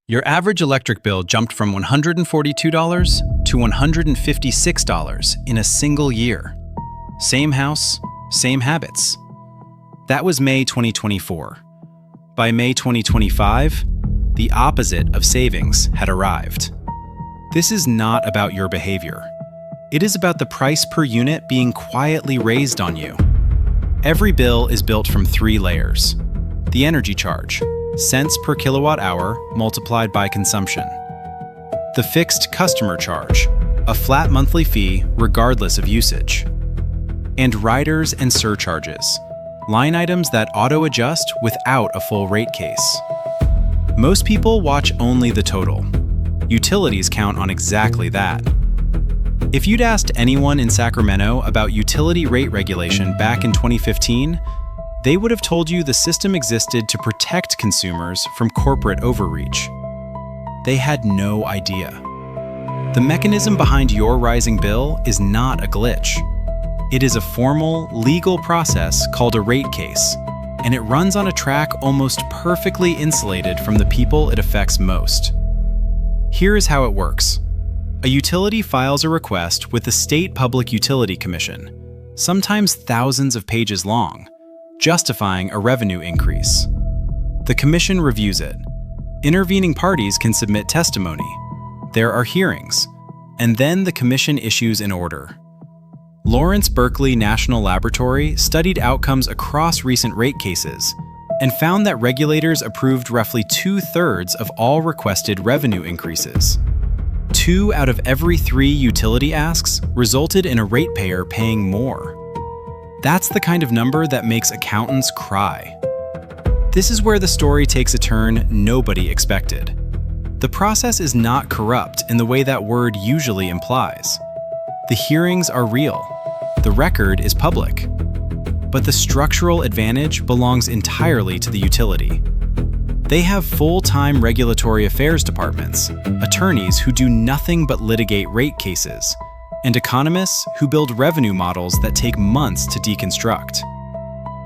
Your average electric bill jumped from $142 to $156 in a single year. Same house, same habits. That was May 2024. By May 2025, the opposite of savings had arrived. This is not about your behavior. It is about the price per unit being quietly raised on you. Every bill is built from 3 layers. The energy charge, cents per kilowatt hour multiplied by consumption. The fixed customer charge, a flat monthly fee regardless of usage. And riders and surcharges, line items that auto-adjust without a full rate case. Most people watch only the total. Utilities count on exactly that. If you'd asked anyone in Sacramento about utility rate regulation back in 2015, they would have told you the system existed to protect consumers from corporate overreach. They had no idea. The mechanism behind your rising bill is not a glitch. It is a formal, legal process called a rate case, and it runs on a track almost perfectly insulated from the people it affects most. Here is how it works. A utility files a request with the State Public Utility Commission, sometimes thousands of pages long, justifying a revenue increase. The commission reviews it. Intervening parties can submit testimony. There are hearings, and then the commission issues an order. Lawrence Berkeley National Laboratory studied outcomes across recent rate cases and found that regulators approved roughly 2/3 of all requested revenue increases. 2 out of every 3 utility asks resulted in a ratepayer paying more. That's the kind of number that makes accountants cry. This is where the story takes a turn nobody expected. The process is not corrupt in the way that word usually implies. The hearings are real. The record is public. But the structural advantage belongs entirely to the utility. They have full-time regulatory affairs departments, attorneys who do nothing but litigate rate cases, and economists who build revenue models that take months to deconstruct.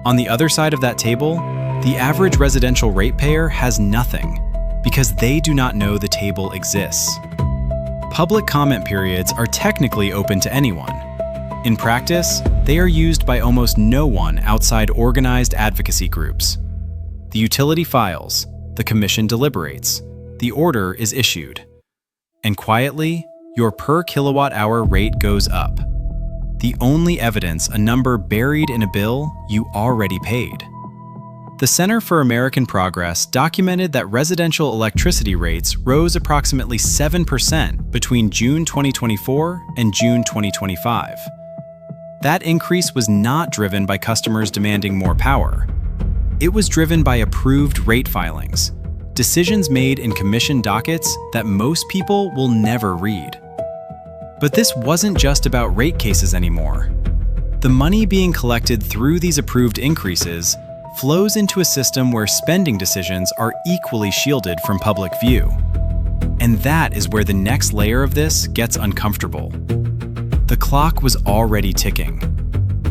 On the other side of that table, the average residential ratepayer has nothing, because they do not know the table exists. Public comment periods are technically open to anyone. In practice, they are used by almost no one outside organized advocacy groups. The utility files, the commission deliberates, the order is issued. And quietly, your per kilowatt hour rate goes up. The only evidence a number buried in a bill you already paid. The Center for American Progress documented that residential electricity rates rose approximately 7% between June 2024 and June 2025. That increase was not driven by customers demanding more power. It was driven by approved rate filings, decisions made in commission dockets that most people will never read. But this wasn't just about rate cases anymore. The money being collected through these approved increases flows into a system where spending decisions are equally shielded from public view. And that is where the next layer of this gets uncomfortable. The clock was already ticking.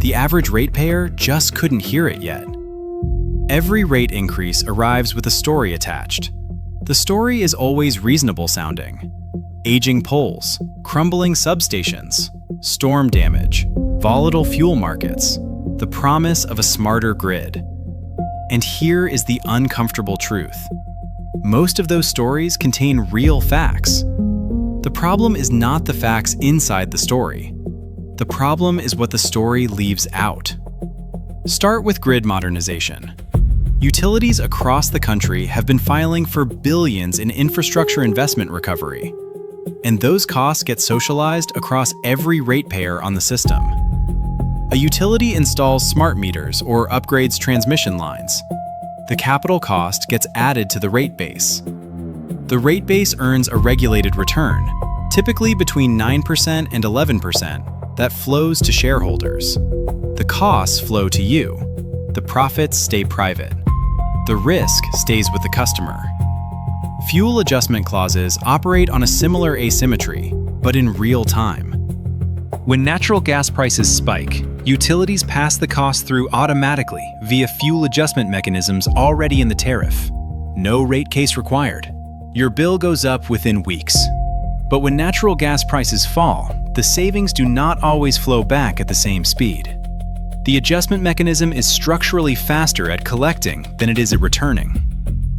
The average ratepayer just couldn't hear it yet. Every rate increase arrives with a story attached. The story is always reasonable sounding. Aging poles, crumbling substations, storm damage, volatile fuel markets, the promise of a smarter grid. And here is the uncomfortable truth. Most of those stories contain real facts. The problem is not the facts inside the story. The problem is what the story leaves out. Start with grid modernization. Utilities across the country have been filing for billions in infrastructure investment recovery. And those costs get socialized across every ratepayer on the system. A utility installs smart meters or upgrades transmission lines. The capital cost gets added to the rate base. The rate base earns a regulated return, typically between 9% and 11%, that flows to shareholders. The costs flow to you. The profits stay private. The risk stays with the customer. Fuel adjustment clauses operate on a similar asymmetry, but in real time. When natural gas prices spike, utilities pass the cost through automatically via fuel adjustment mechanisms already in the tariff. No rate case required. Your bill goes up within weeks. But when natural gas prices fall, the savings do not always flow back at the same speed. The adjustment mechanism is structurally faster at collecting than it is at returning.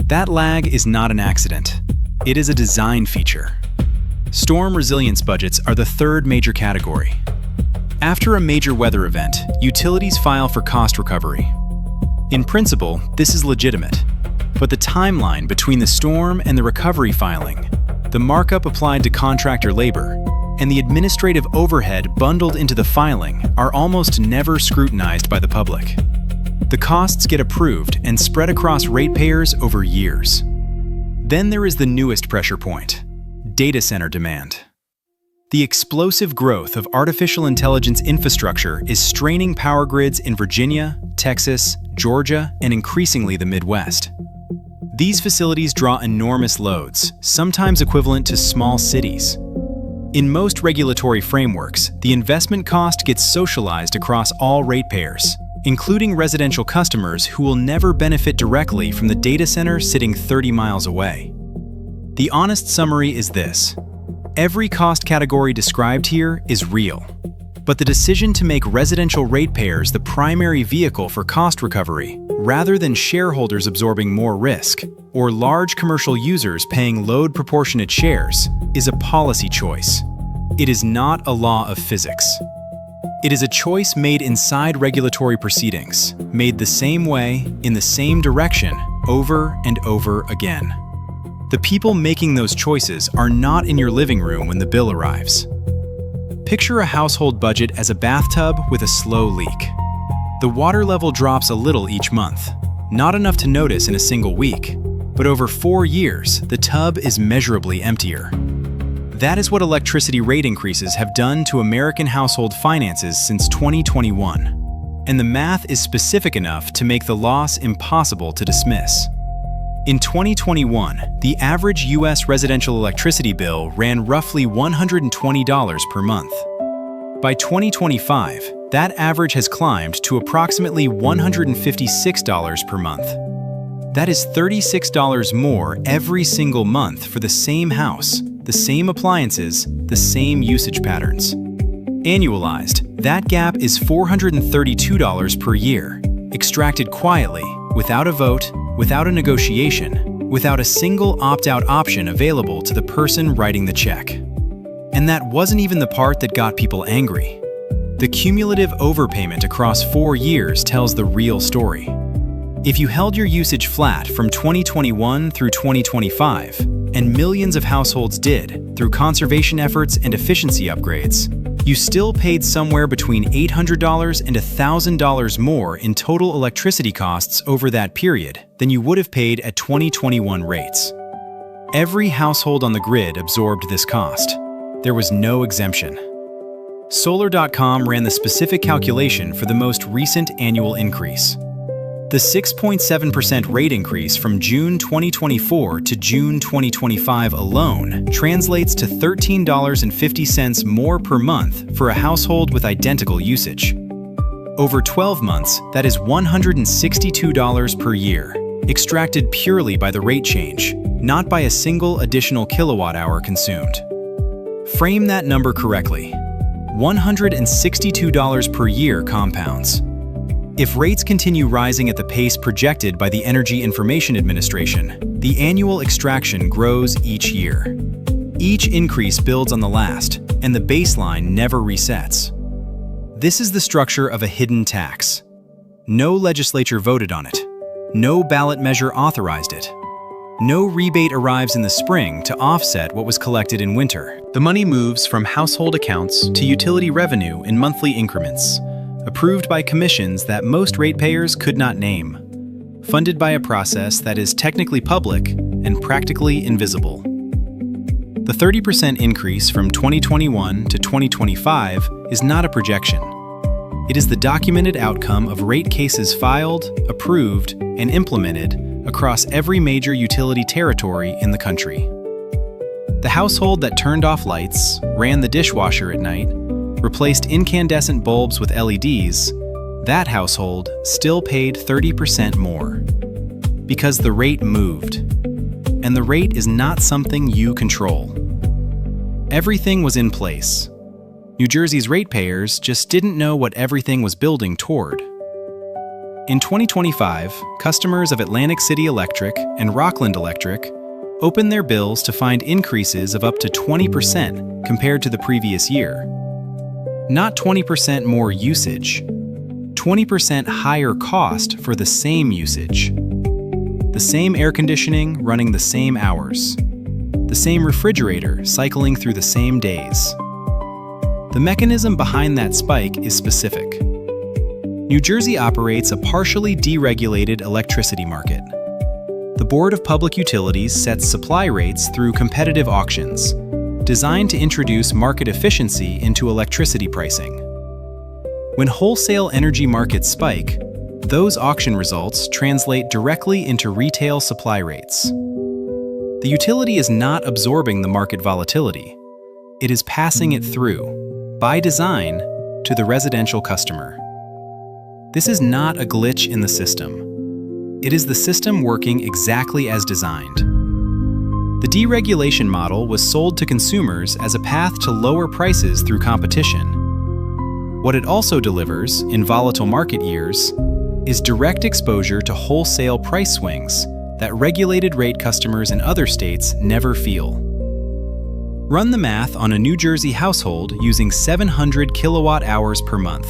That lag is not an accident. It is a design feature. Storm resilience budgets are the third major category. After a major weather event, utilities file for cost recovery. In principle, this is legitimate. But the timeline between the storm and the recovery filing, the markup applied to contractor labor, and the administrative overhead bundled into the filing are almost never scrutinized by the public. The costs get approved and spread across ratepayers over years. Then there is the newest pressure point: data center demand. The explosive growth of artificial intelligence infrastructure is straining power grids in Virginia, Texas, Georgia, and increasingly the Midwest. These facilities draw enormous loads, sometimes equivalent to small cities. In most regulatory frameworks, the investment cost gets socialized across all ratepayers, including residential customers who will never benefit directly from the data center sitting 30 miles away. The honest summary is this: every cost category described here is real, but the decision to make residential ratepayers the primary vehicle for cost recovery, rather than shareholders absorbing more risk, or large commercial users paying load-proportionate shares, is a policy choice. It is not a law of physics. It is a choice made inside regulatory proceedings, made the same way, in the same direction, over and over again. The people making those choices are not in your living room when the bill arrives. Picture a household budget as a bathtub with a slow leak. The water level drops a little each month, not enough to notice in a single week, but over 4 years, the tub is measurably emptier. That is what electricity rate increases have done to American household finances since 2021, and the math is specific enough to make the loss impossible to dismiss. In 2021, the average U.S. residential electricity bill ran roughly $120 per month. By 2025, that average has climbed to approximately $156 per month. That is $36 more every single month for the same house, the same appliances, the same usage patterns. Annualized, that gap is $432 per year, extracted quietly, without a vote, without a negotiation, without a single opt-out option available to the person writing the check. And that wasn't even the part that got people angry. The cumulative overpayment across 4 years tells the real story. If you held your usage flat from 2021 through 2025, and millions of households did through conservation efforts and efficiency upgrades, you still paid somewhere between $800 and $1,000 more in total electricity costs over that period than you would have paid at 2021 rates. Every household on the grid absorbed this cost. There was no exemption. Solar.com ran the specific calculation for the most recent annual increase. The 6.7% rate increase from June 2024 to June 2025 alone translates to $13.50 more per month for a household with identical usage. Over 12 months, that is $162 per year, extracted purely by the rate change, not by a single additional kilowatt-hour consumed. Frame that number correctly. $162 per year compounds. If rates continue rising at the pace projected by the Energy Information Administration, the annual extraction grows each year. Each increase builds on the last, and the baseline never resets. This is the structure of a hidden tax. No legislature voted on it. No ballot measure authorized it. No rebate arrives in the spring to offset what was collected in winter. The money moves from household accounts to utility revenue in monthly increments, approved by commissions that most ratepayers could not name, funded by a process that is technically public and practically invisible. The 30% increase from 2021 to 2025 is not a projection. It is the documented outcome of rate cases filed, approved, and implemented across every major utility territory in the country. The household that turned off lights, ran the dishwasher at night, replaced incandescent bulbs with LEDs, that household still paid 30% more. Because the rate moved. and the rate is not something you control. Everything was in place. New Jersey's ratepayers just didn't know what everything was building toward. In 2025, customers of Atlantic City Electric and Rockland Electric opened their bills to find increases of up to 20% compared to the previous year. Not 20% more usage, 20% higher cost for the same usage. The same air conditioning running the same hours. The same refrigerator cycling through the same days. The mechanism behind that spike is specific. New Jersey operates a partially deregulated electricity market. The Board of Public Utilities sets supply rates through competitive auctions, designed to introduce market efficiency into electricity pricing. When wholesale energy markets spike, those auction results translate directly into retail supply rates. The utility is not absorbing the market volatility. It is passing it through, by design, to the residential customer. This is not a glitch in the system. It is the system working exactly as designed. The deregulation model was sold to consumers as a path to lower prices through competition. What it also delivers, in volatile market years, is direct exposure to wholesale price swings that regulated rate customers in other states never feel. Run the math on a New Jersey household using 700 kilowatt hours per month.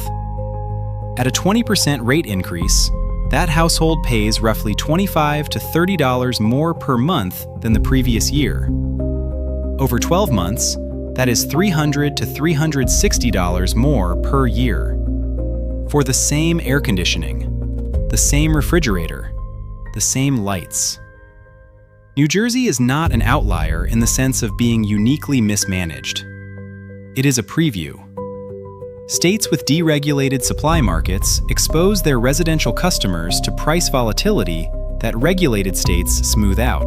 At a 20% rate increase, that household pays roughly $25 to $30 more per month than the previous year. Over 12 months, that is $300 to $360 more per year. For the same air conditioning, the same refrigerator, the same lights. New Jersey is not an outlier in the sense of being uniquely mismanaged. It is a preview. States with deregulated supply markets expose their residential customers to price volatility that regulated states smooth out.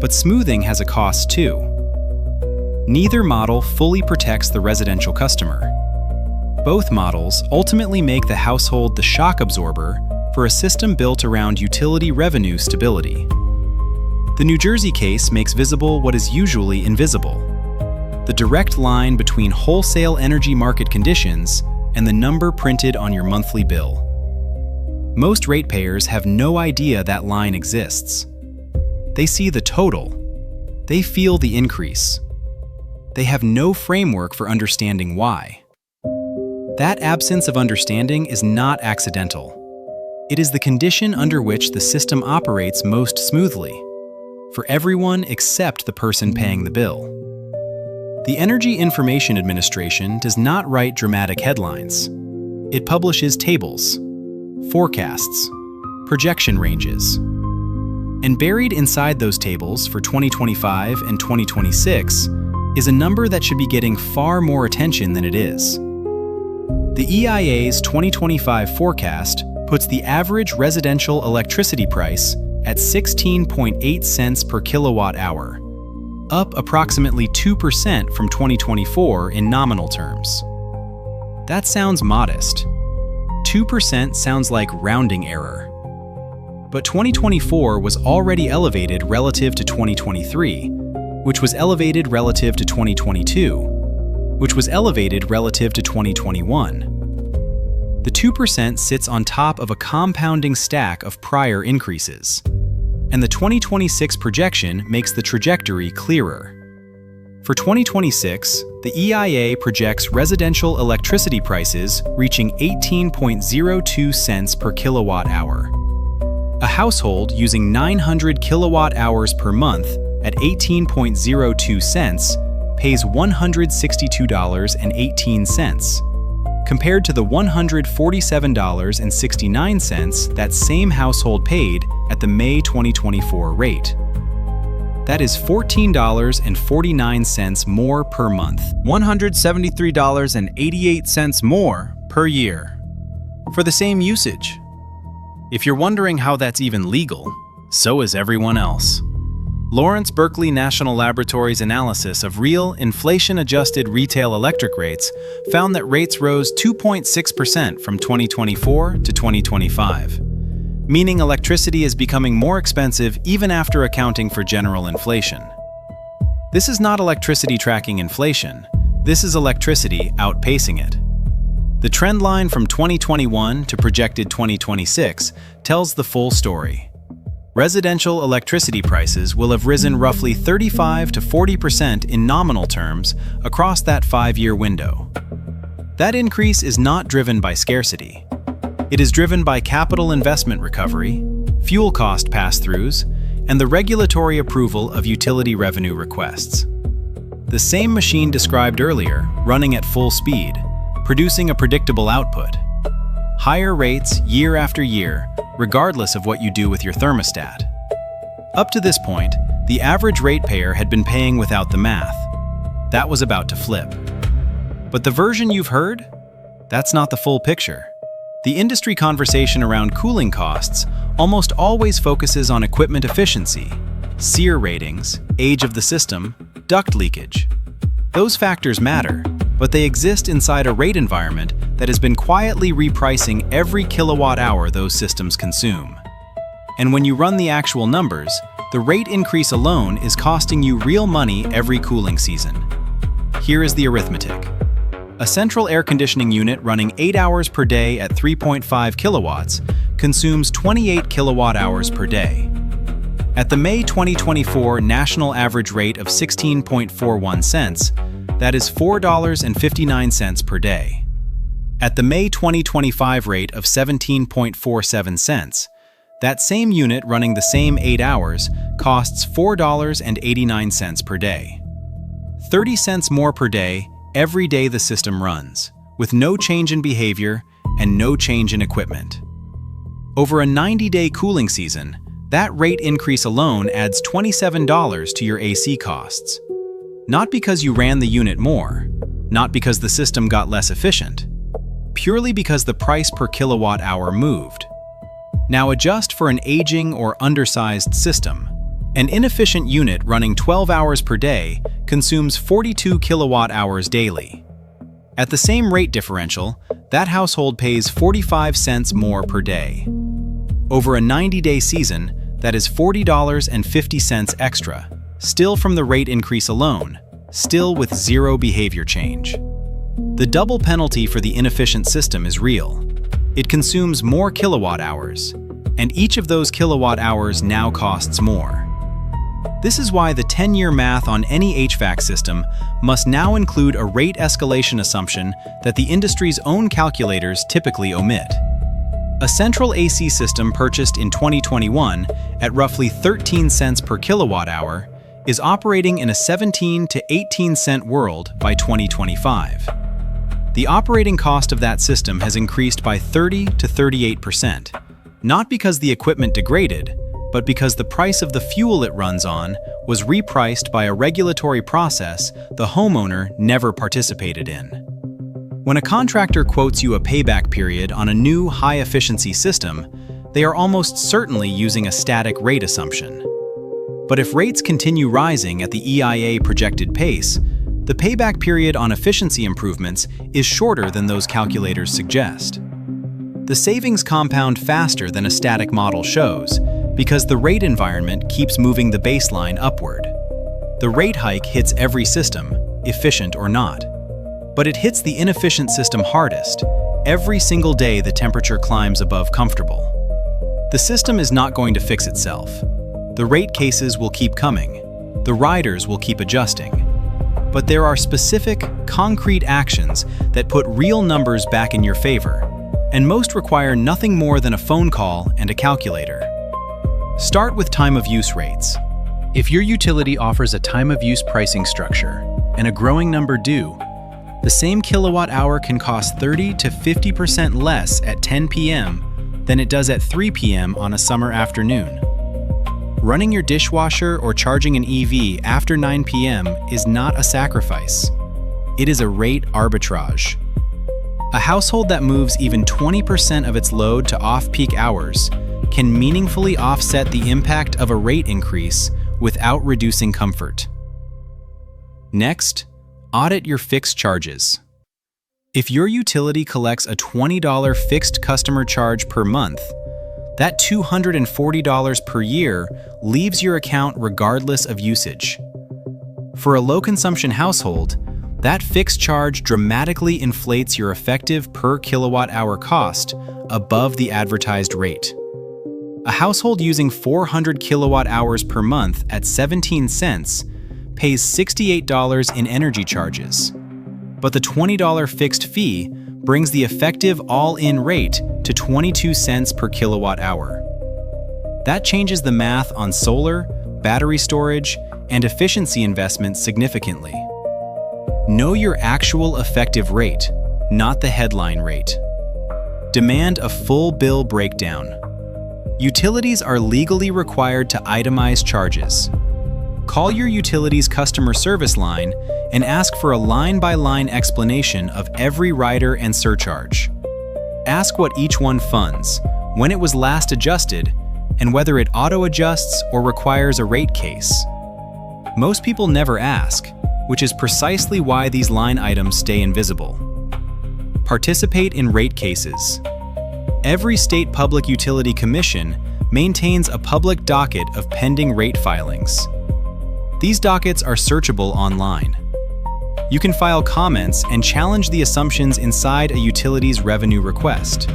But smoothing has a cost too. Neither model fully protects the residential customer. Both models ultimately make the household the shock absorber for a system built around utility revenue stability. The New Jersey case makes visible what is usually invisible: the direct line between wholesale energy market conditions and the number printed on your monthly bill. Most ratepayers have no idea that line exists. They see the total. They feel the increase. They have no framework for understanding why. That absence of understanding is not accidental. It is the condition under which the system operates most smoothly, for everyone except the person paying the bill. The Energy Information Administration does not write dramatic headlines. It publishes tables, forecasts, projection ranges. And buried inside those tables for 2025 and 2026 is a number that should be getting far more attention than it is. The EIA's 2025 forecast puts the average residential electricity price at 16.8 cents per kilowatt hour, up approximately 2% from 2024 in nominal terms. That sounds modest. 2% sounds like rounding error. But 2024 was already elevated relative to 2023, which was elevated relative to 2022, which was elevated relative to 2021. The 2% sits on top of a compounding stack of prior increases, and the 2026 projection makes the trajectory clearer. For 2026, the EIA projects residential electricity prices reaching 18.02 cents per kilowatt hour. A household using 900 kilowatt hours per month at 18.02 cents pays $162.18, compared to the $147.69 that same household paid at the May 2024 rate. That is $14.49 more per month, $173.88 more per year, for the same usage. If you're wondering how that's even legal, so is everyone else. Lawrence Berkeley National Laboratory's analysis of real, inflation-adjusted retail electric rates found that rates rose 2.6% from 2024 to 2025, meaning electricity is becoming more expensive even after accounting for general inflation. This is not electricity tracking inflation. This is electricity outpacing it. The trend line from 2021 to projected 2026 tells the full story. Residential electricity prices will have risen roughly 35 to 40% in nominal terms across that 5-year window. That increase is not driven by scarcity. It is driven by capital investment recovery, fuel cost pass-throughs, and the regulatory approval of utility revenue requests. The same machine described earlier, running at full speed, producing a predictable output. Higher rates year after year, regardless of what you do with your thermostat. Up to this point, the average ratepayer had been paying without the math. That was about to flip. But the version you've heard? That's not the full picture. The industry conversation around cooling costs almost always focuses on equipment efficiency, SEER ratings, age of the system, duct leakage. Those factors matter, but they exist inside a rate environment that has been quietly repricing every kilowatt hour those systems consume. And when you run the actual numbers, the rate increase alone is costing you real money every cooling season. Here is the arithmetic. A central air conditioning unit running 8 hours per day at 3.5 kilowatts consumes 28 kilowatt hours per day. At the May 2024 national average rate of 16.41 cents, that is $4.59 per day. At the May 2025 rate of 17.47 cents, that same unit running the same 8 hours costs $4.89 per day. 30 cents more per day every day the system runs, with no change in behavior and no change in equipment. Over a 90-day cooling season, that rate increase alone adds $27 to your AC costs. Not because you ran the unit more, not because the system got less efficient, purely because the price per kilowatt hour moved. Now adjust for an aging or undersized system. An inefficient unit running 12 hours per day consumes 42 kilowatt hours daily. At the same rate differential, that household pays 45 cents more per day. Over a 90-day season, that is $40.50 extra, still from the rate increase alone, still with zero behavior change. The double penalty for the inefficient system is real. It consumes more kilowatt hours, and each of those kilowatt hours now costs more. This is why the 10-year math on any HVAC system must now include a rate escalation assumption that the industry's own calculators typically omit. A central AC system purchased in 2021 at roughly 13 cents per kilowatt hour is operating in a 17 to 18 cent world by 2025. The operating cost of that system has increased by 30 to 38%, not because the equipment degraded, but because the price of the fuel it runs on was repriced by a regulatory process the homeowner never participated in. When a contractor quotes you a payback period on a new high-efficiency system, they are almost certainly using a static rate assumption. But if rates continue rising at the EIA projected pace, the payback period on efficiency improvements is shorter than those calculators suggest. The savings compound faster than a static model shows, because the rate environment keeps moving the baseline upward. The rate hike hits every system, efficient or not. But it hits the inefficient system hardest, every single day the temperature climbs above comfortable. The system is not going to fix itself. The rate cases will keep coming. The riders will keep adjusting. But there are specific, concrete actions that put real numbers back in your favor, and most require nothing more than a phone call and a calculator. Start with time of use rates. If your utility offers a time of use pricing structure, and a growing number do, the same kilowatt hour can cost 30 to 50% less at 10 p.m. than it does at 3 p.m. on a summer afternoon. Running your dishwasher or charging an EV after 9 p.m. is not a sacrifice. It is a rate arbitrage. A household that moves even 20% of its load to off-peak hours can meaningfully offset the impact of a rate increase without reducing comfort. Next, audit your fixed charges. If your utility collects a $20 fixed customer charge per month, That $240 per year leaves your account regardless of usage. For a low-consumption household, that fixed charge dramatically inflates your effective per kilowatt-hour cost above the advertised rate. A household using 400 kilowatt-hours per month at 17 cents pays $68 in energy charges. But the $20 fixed fee brings the effective all-in rate to 22 cents per kilowatt-hour. That changes the math on solar, battery storage, and efficiency investments significantly. Know your actual effective rate, not the headline rate. Demand a full bill breakdown. Utilities are legally required to itemize charges. Call your utilities customer service line and ask for a line-by-line explanation of every rider and surcharge. Ask what each one funds, when it was last adjusted, and whether it auto-adjusts or requires a rate case. Most people never ask, which is precisely why these line items stay invisible. Participate in rate cases. Every state public utility commission maintains a public docket of pending rate filings. These dockets are searchable online. You can file comments and challenge the assumptions inside a utility's revenue request.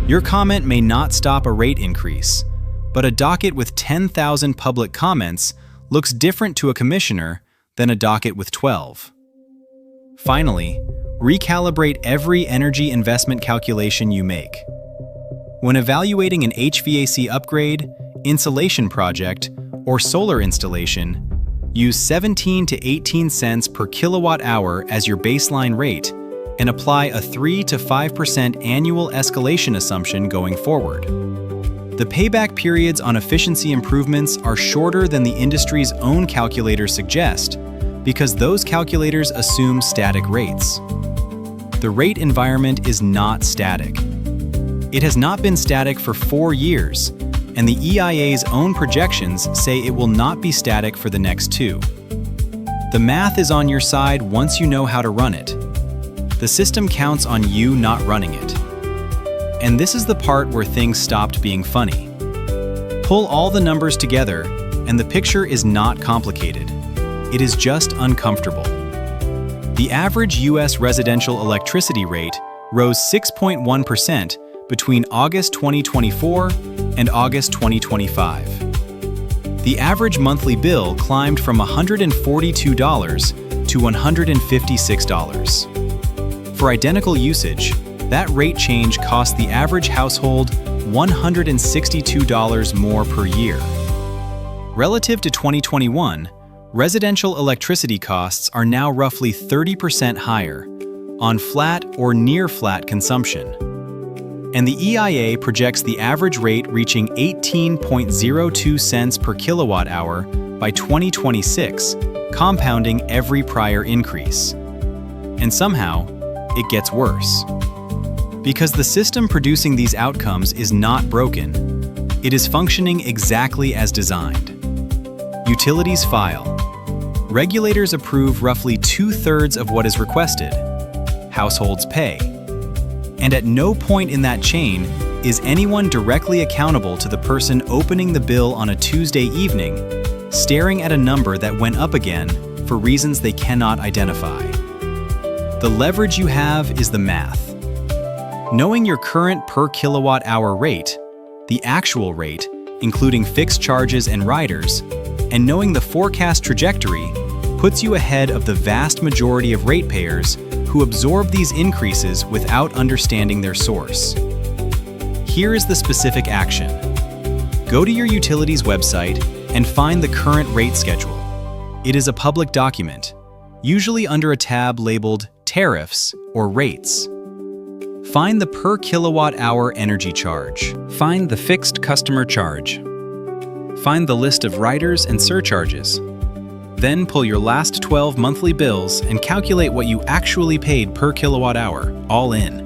Your comment may not stop a rate increase, but a docket with 10,000 public comments looks different to a commissioner than a docket with 12. Finally, recalibrate every energy investment calculation you make. When evaluating an HVAC upgrade, insulation project, or solar installation, use 17 to 18 cents per kilowatt hour as your baseline rate and apply a 3 to 5% annual escalation assumption going forward. The payback periods on efficiency improvements are shorter than the industry's own calculators suggest because those calculators assume static rates. The rate environment is not static. It has not been static for 4 years, and the EIA's own projections say it will not be static for the next 2. The math is on your side once you know how to run it. The system counts on you not running it. And this is the part where things stopped being funny. Pull all the numbers together, and the picture is not complicated. It is just uncomfortable. The average U.S. residential electricity rate rose 6.1% between August 2024 and August 2025. The average monthly bill climbed from $142 to $156. For identical usage, that rate change cost the average household $162 more per year. Relative to 2021, residential electricity costs are now roughly 30% higher on flat or near-flat consumption. And the EIA projects the average rate reaching 18.02 cents per kilowatt hour by 2026, compounding every prior increase. And somehow, it gets worse. Because the system producing these outcomes is not broken, it is functioning exactly as designed. Utilities file. Regulators approve roughly 2/3 of what is requested. Households pay. And at no point in that chain is anyone directly accountable to the person opening the bill on a Tuesday evening, staring at a number that went up again for reasons they cannot identify. The leverage you have is the math. Knowing your current per kilowatt hour rate, the actual rate, including fixed charges and riders, and knowing the forecast trajectory puts you ahead of the vast majority of ratepayers who absorb these increases without understanding their source. Here is the specific action. Go to your utility's website and find the current rate schedule. It is a public document, usually under a tab labeled Tariffs or Rates. Find the per kilowatt hour energy charge. Find the fixed customer charge. Find the list of riders and surcharges. Then pull your last 12 monthly bills and calculate what you actually paid per kilowatt hour, all in.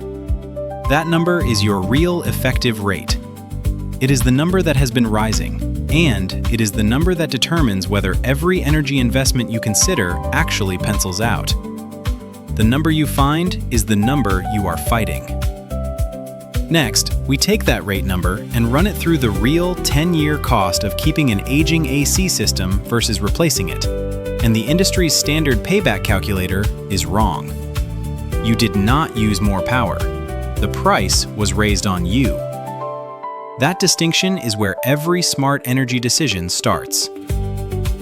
That number is your real effective rate. It is the number that has been rising, and it is the number that determines whether every energy investment you consider actually pencils out. The number you find is the number you are fighting. Next, we take that rate number and run it through the real 10-year cost of keeping an aging AC system versus replacing it. And the industry's standard payback calculator is wrong. You did not use more power. The price was raised on you. That distinction is where every smart energy decision starts.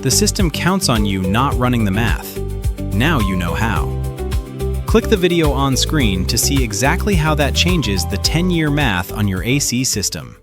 The system counts on you not running the math. Now you know how. Click the video on screen to see exactly how that changes the 10-year math on your AC system.